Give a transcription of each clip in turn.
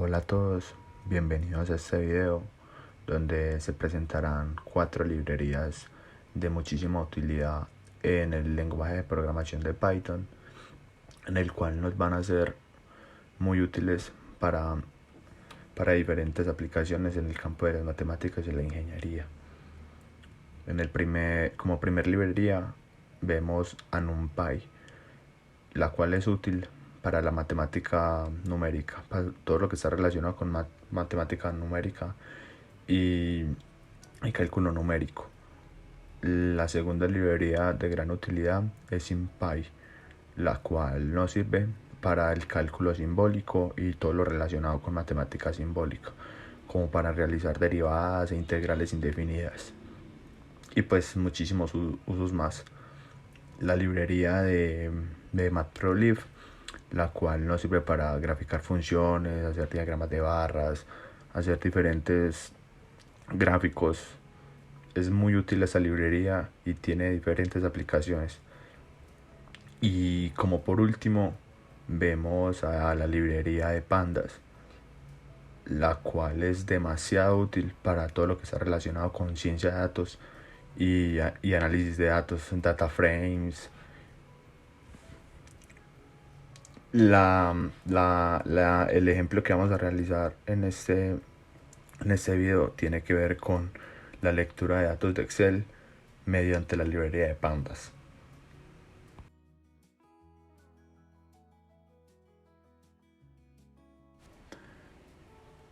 Hola a todos, bienvenidos a este video donde se presentarán 4 librerías de muchísima utilidad en el lenguaje de programación de Python, en el cual nos van a ser muy útiles para diferentes aplicaciones en el campo de las matemáticas y la ingeniería. Como primer librería vemos a NumPy, la cual es útil para la matemática numérica, para todo lo que está relacionado con matemática numérica y cálculo numérico. La segunda librería de gran utilidad es SymPy, la cual nos sirve para el cálculo simbólico y todo lo relacionado con matemática simbólica, como para realizar derivadas e integrales indefinidas, y pues muchísimos usos más. La librería de Matplotlib, la cual nos sirve para graficar funciones, hacer diagramas de barras, hacer diferentes gráficos. Es muy útil esta librería y tiene diferentes aplicaciones. Y como por último vemos a la librería de Pandas, la cual es demasiado útil para todo lo que está relacionado con ciencia de datos y análisis de datos, data frames. El ejemplo que vamos a realizar en este video tiene que ver con la lectura de datos de Excel mediante la librería de Pandas.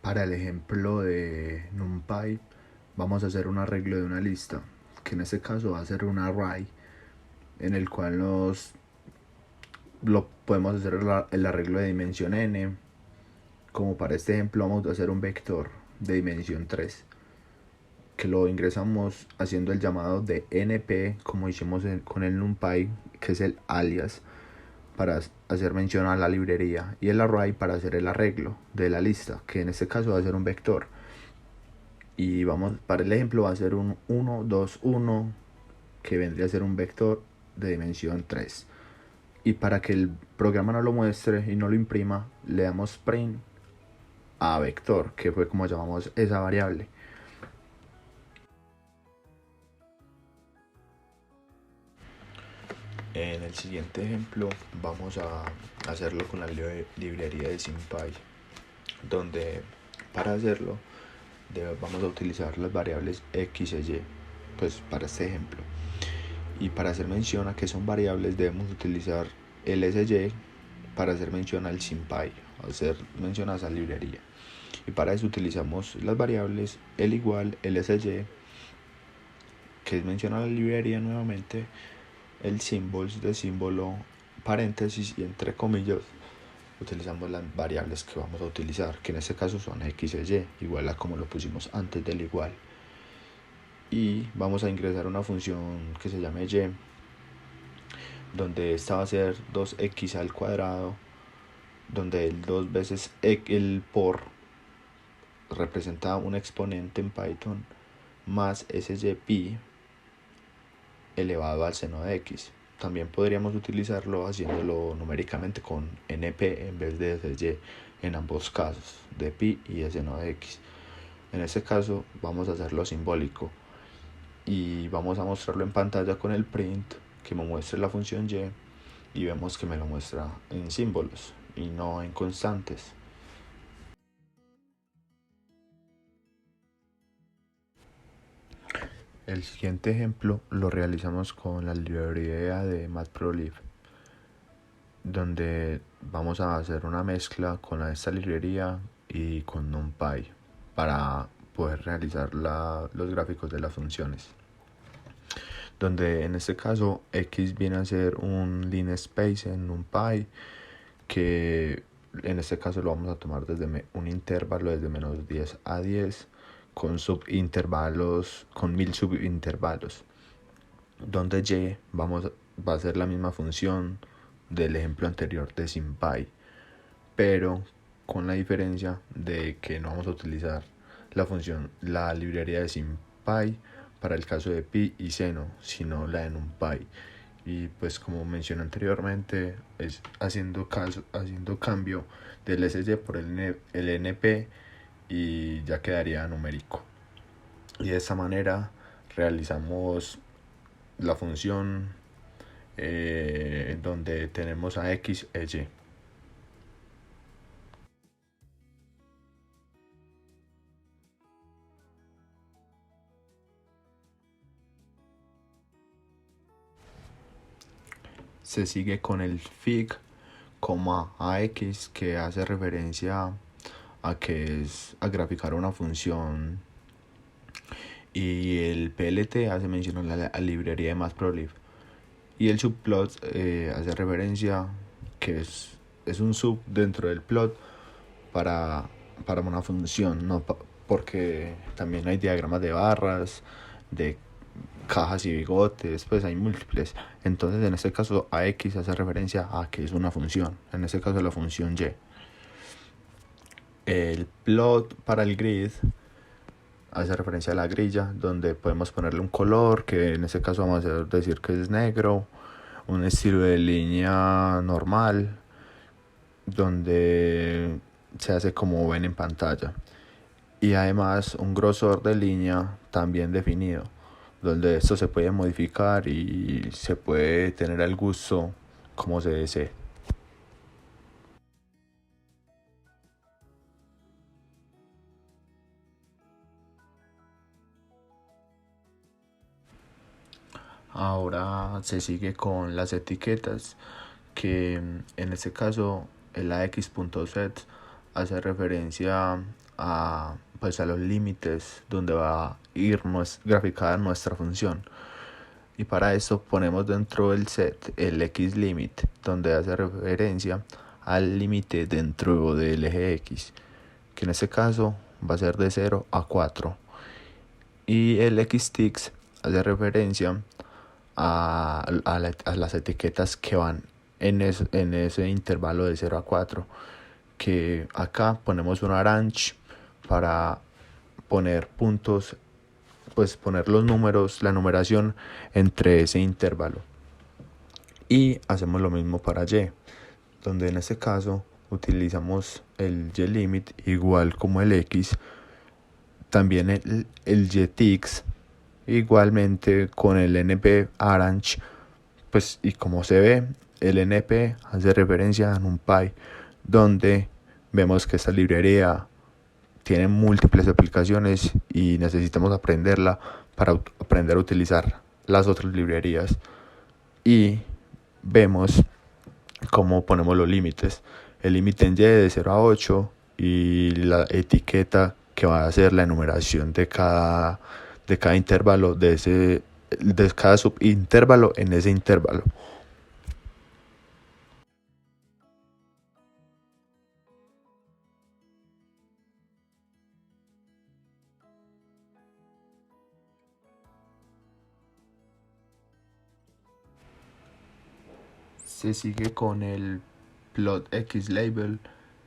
Para el ejemplo de NumPy vamos a hacer un arreglo de una lista, que en este caso va a ser un array, en el cual podemos hacer el arreglo de dimensión n. Como para este ejemplo vamos a hacer un vector de dimensión 3, que lo ingresamos haciendo el llamado de np, como hicimos con el NumPy, que es el alias, para hacer mención a la librería, y el array para hacer el arreglo de la lista, que en este caso va a ser un vector. Y para el ejemplo va a ser un 1, 2, 1, que vendría a ser un vector de dimensión 3. Y para que el programa no lo muestre y no lo imprima, le damos print a vector, que fue como llamamos esa variable. En el siguiente ejemplo vamos a hacerlo con la librería de SymPy, donde para hacerlo vamos a utilizar las variables x e y, pues para este ejemplo. Y para hacer mención a que son variables debemos utilizar el sy para hacer mención al SymPy, hacer mención a esa librería. Y para eso utilizamos las variables el igual, el sy, que es mención a la librería nuevamente, el symbols de símbolo, paréntesis y entre comillas utilizamos las variables que vamos a utilizar, que en este caso son x e y, igual a como lo pusimos antes del igual. Y vamos a ingresar una función que se llame y, donde esta va a ser 2x al cuadrado, donde el 2 veces el por representa un exponente en Python, más sy pi elevado al seno de x. También podríamos utilizarlo haciéndolo numéricamente con np en vez de sy en ambos casos, de pi y de seno de x. En este caso vamos a hacerlo simbólico y vamos a mostrarlo en pantalla con el print, que me muestre la función y vemos que me lo muestra en símbolos y no en constantes. El siguiente ejemplo lo realizamos con la librería de Matplotlib, donde vamos a hacer una mezcla con esta librería y con NumPy para poder realizar los gráficos de las funciones, donde en este caso x viene a ser un line space en NumPy, que en este caso lo vamos a tomar desde un intervalo desde menos 10 a 10 con subintervalos, con 1000 subintervalos, donde y va a ser la misma función del ejemplo anterior de SymPy, pero con la diferencia de que no vamos a utilizar la librería de SymPy para el caso de pi y seno, sino la de NumPy. y pues como mencioné anteriormente es haciendo cambio del SY por el NP y ya quedaría numérico. Y de esta manera realizamos la función donde tenemos a x e y. Se sigue con el fig, ax, que hace referencia a que es a graficar una función, y el plt hace mención a la librería de matplotlib, y el subplot hace referencia que es un sub dentro del plot para, para una función, no porque también hay diagramas de barras, de cajas y bigotes, pues hay múltiples. Entonces en este caso ax hace referencia a que es una función, en este caso la función y. El plot para el grid hace referencia a la grilla, donde podemos ponerle un color, que en este caso vamos a decir que es negro, un estilo de línea normal, donde se hace como ven en pantalla, y además un grosor de línea también definido, donde esto se puede modificar y se puede tener al gusto como se desee. Ahora se sigue con las etiquetas, que en este caso el ax.set hace referencia a, pues, a los límites donde va a ir graficada nuestra función. Y para eso ponemos dentro del set el xlimit, donde hace referencia al límite dentro del eje x, que en este caso va a ser de 0 a 4. Y el xtix hace referencia a las etiquetas que van en ese intervalo de 0 a 4, que acá ponemos un arrange para poner puntos, pues poner los números, la numeración entre ese intervalo. Y hacemos lo mismo para y, donde en este caso utilizamos el ylimit igual como el x, también el ytix igualmente con el np arrange, pues, y como se ve, el np hace referencia a NumPy, donde vemos que esta librería tiene múltiples aplicaciones y necesitamos aprenderla para aprender a utilizar las otras librerías. Y vemos cómo ponemos los límites, el límite en y de 0 a 8 y la etiqueta que va a ser la enumeración de cada intervalo de cada subintervalo en ese intervalo. Se sigue con el plot x label,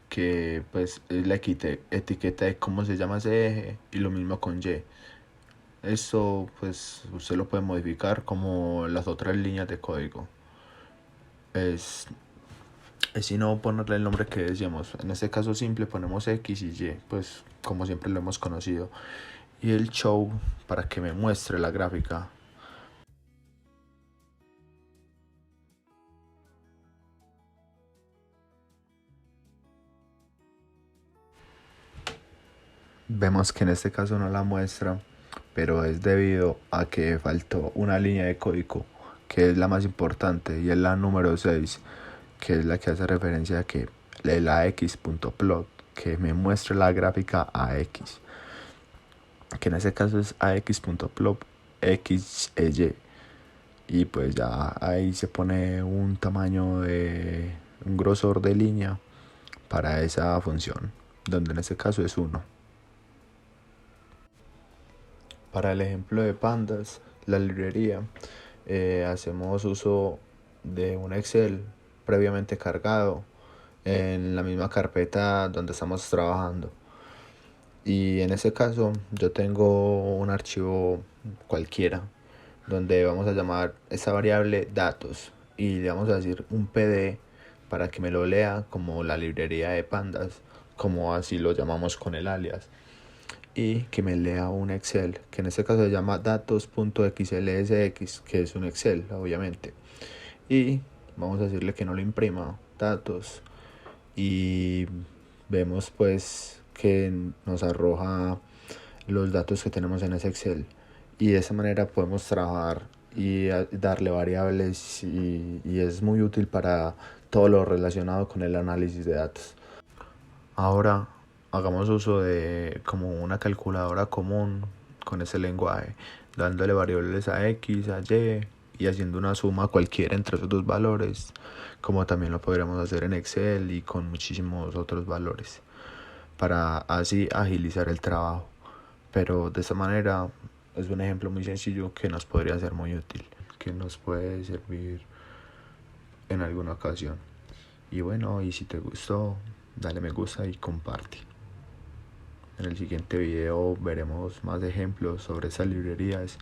que pues es la etiqueta de cómo se llama ese eje, y lo mismo con y. Esto pues usted lo puede modificar como las otras líneas de código. Es si no ponerle el nombre que decíamos. En este caso simple ponemos x y y, pues como siempre lo hemos conocido. Y el show para que me muestre la gráfica. Vemos que en este caso no la muestra, pero es debido a que faltó una línea de código, que es la más importante, y es la número 6, que es la que hace referencia a que el ax.plot, que me muestre la gráfica ax, que en este caso es ax.plot x e y. Y pues ya ahí se pone un tamaño de un grosor de línea para esa función, donde en este caso es 1. Para el ejemplo de pandas, la librería, hacemos uso de un Excel previamente cargado en la misma carpeta donde estamos trabajando. Y en ese caso yo tengo un archivo cualquiera, donde vamos a llamar esta variable datos y le vamos a decir un PD para que me lo lea como la librería de pandas, como así lo llamamos con el alias, y que me lea un Excel, que en este caso se llama datos.xlsx, que es un Excel, obviamente. Y vamos a decirle que no lo imprima, datos, y vemos pues que nos arroja los datos que tenemos en ese Excel. Y de esa manera podemos trabajar y darle variables y es muy útil para todo lo relacionado con el análisis de datos. Ahora hagamos uso de como una calculadora común con ese lenguaje, dándole variables a x, a y y haciendo una suma cualquiera entre esos dos valores, como también lo podríamos hacer en Excel y con muchísimos otros valores, para así agilizar el trabajo. Pero de esta manera es un ejemplo muy sencillo que nos podría ser muy útil, que nos puede servir en alguna ocasión. Y bueno, y si te gustó, dale me gusta y comparte. En el siguiente video veremos más ejemplos sobre esas librerías